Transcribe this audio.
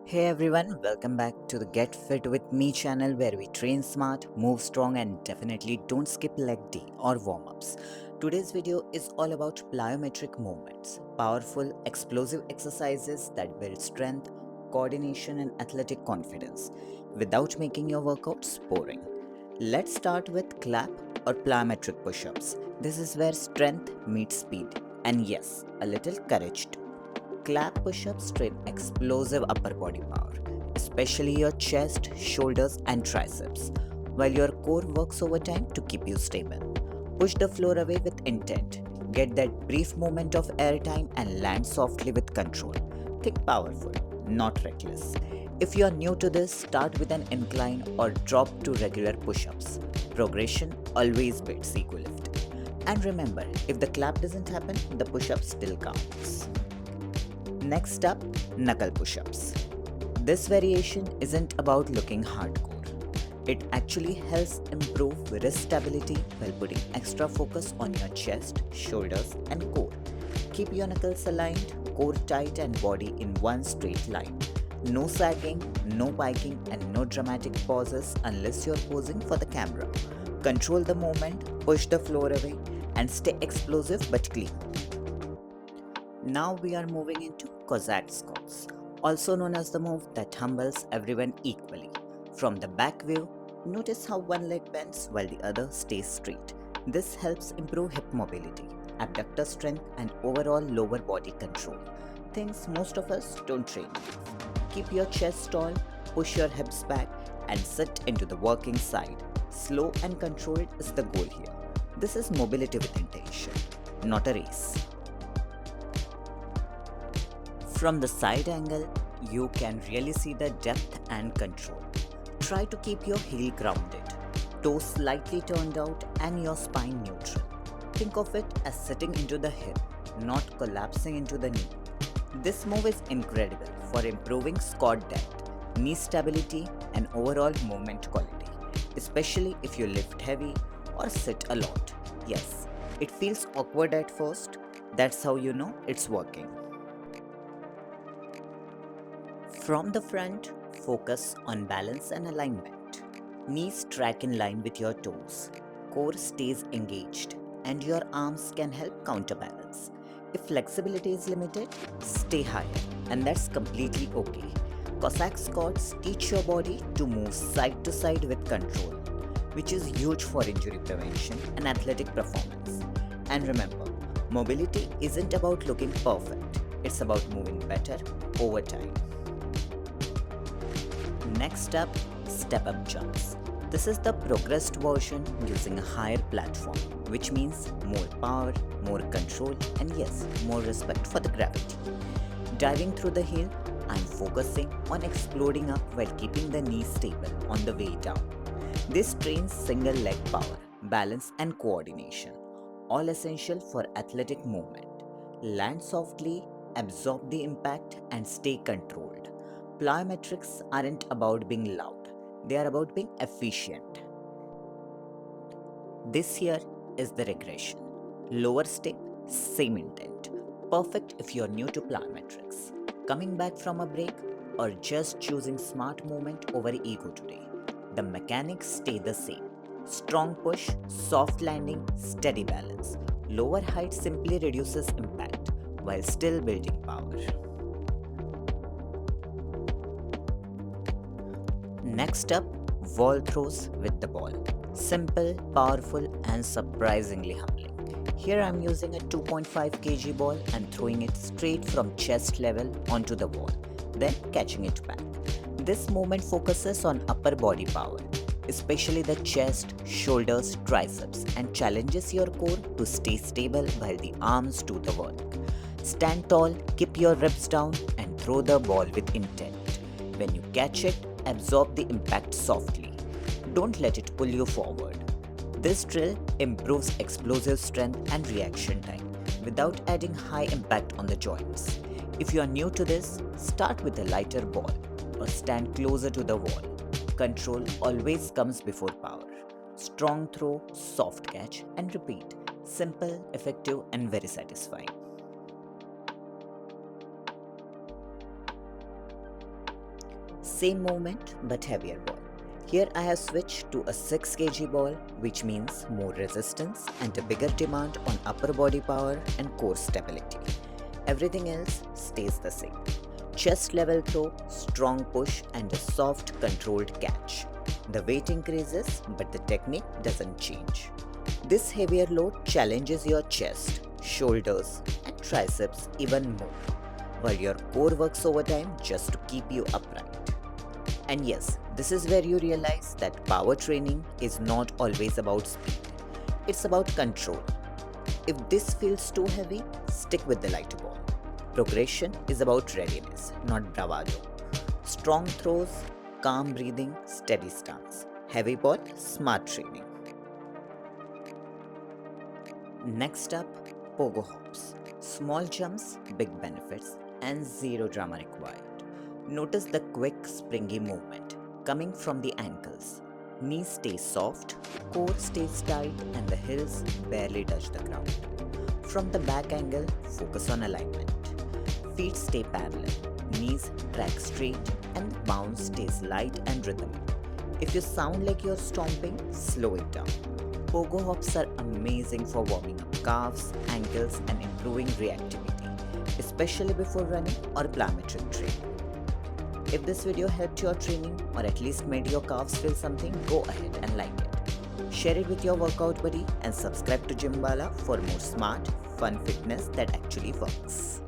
Hey everyone, welcome back to the Get Fit with Me channel where we train smart, move strong, and definitely don't skip leg day or warm ups. Today's video is all about plyometric movements, powerful, explosive exercises that build strength, coordination, and athletic confidence without making your workouts boring. Let's start with clap or plyometric push ups. This is where strength meets speed, and yes, a little courage too. Clap push ups train explosive upper body power, especially your chest, shoulders, and triceps, while your core works overtime to keep you stable. Push the floor away with intent. Get that brief moment of airtime and land softly with control. Think powerful, not reckless. If you are new to this, start with an incline or drop to regular push ups. Progression always beats ego lift. And remember, if the clap doesn't happen, the push up still counts. Next up, knuckle push ups. This variation isn't about looking hardcore. It actually helps improve wrist stability while putting extra focus on your chest, shoulders, and core. Keep your knuckles aligned, core tight, and body in one straight line. No sagging, no piking, and no dramatic pauses unless you're posing for the camera. Control the movement, push the floor away, and stay explosive but clean. Now we are moving into Cossack squats, also known as the move that humbles everyone equally. From the back view, notice how one leg bends while the other stays straight. This helps improve hip mobility, abductor strength, and overall lower body control. Things most of us don't train. Keep your chest tall, push your hips back, and sit into the working side. Slow and controlled is the goal here. This is mobility with intention, not a race. From the side angle, you can really see the depth and control. Try to keep your heel grounded, toes slightly turned out, and your spine neutral. Think of it as sitting into the hip, not collapsing into the knee. This move is incredible for improving squat depth, knee stability, and overall movement quality, especially if you lift heavy or sit a lot. Yes, it feels awkward at first. That's how you know it's working. From the front, focus on balance and alignment. Knees track in line with your toes. Core stays engaged, and your arms can help counterbalance. If flexibility is limited, stay higher, and that's completely okay. Cossack squats teach your body to move side to side with control, which is huge for injury prevention and athletic performance. And remember, mobility isn't about looking perfect, it's about moving better over time. Next up, step up jumps. This is the progressed version using a higher platform, which means more power, more control, and yes, more respect for the gravity. Diving through the hill, I'm focusing on exploding up while keeping the knees stable on the way down. This trains single leg power, balance, and coordination, all essential for athletic movement. Land softly, absorb the impact, and stay controlled. Plyometrics aren't about being loud, they are about being efficient. This here is the regression. Lower step, same intent. Perfect if you're new to plyometrics. Coming back from a break, or just choosing smart movement over ego today. The mechanics stay the same. Strong push, soft landing, steady balance. Lower height simply reduces impact while still building power. Next up, wall throws with the ball. Simple, powerful, and surprisingly humbling. Here I'm using a 2.5 kg ball and throwing it straight from chest level onto the wall, then catching it back. This movement focuses on upper body power, especially the chest, shoulders, triceps, and challenges your core to stay stable while the arms do the work. Stand tall, keep your ribs down, and throw the ball with intent. When you catch it, absorb the impact softly. Don't let it pull you forward. This drill improves explosive strength and reaction time without adding high impact on the joints. If you are new to this, start with a lighter ball or stand closer to the wall. Control always comes before power. Strong throw, soft catch, and repeat. Simple, effective, and very satisfying. Same movement but heavier ball. Here I have switched to a 6 kg ball, which means more resistance and a bigger demand on upper body power and core stability. Everything else stays the same. Chest level throw, strong push and a soft controlled catch. The weight increases but the technique doesn't change. This heavier load challenges your chest, shoulders and triceps even more, while your core works overtime just to keep you upright. And yes, this is where you realize that power training is not always about speed, it's about control. If this feels too heavy, stick with the lighter ball. Progression is about readiness, not bravado. Strong throws, calm breathing, steady stance. Heavy ball, smart training. Next up, pogo hops. Small jumps, big benefits, and zero drama required. Notice the quick, springy movement coming from the ankles. Knees stay soft, core stays tight, and the heels barely touch the ground. From the back angle, focus on alignment. Feet stay parallel, knees track straight, and the bounce stays light and rhythmic. If you sound like you're stomping, slow it down. Pogo hops are amazing for warming up calves, ankles, and improving reactivity, especially before running or plyometric training. If this video helped your training or at least made your calves feel something, go ahead and like it. Share it with your workout buddy and subscribe to Gymbala for more smart, fun fitness that actually works.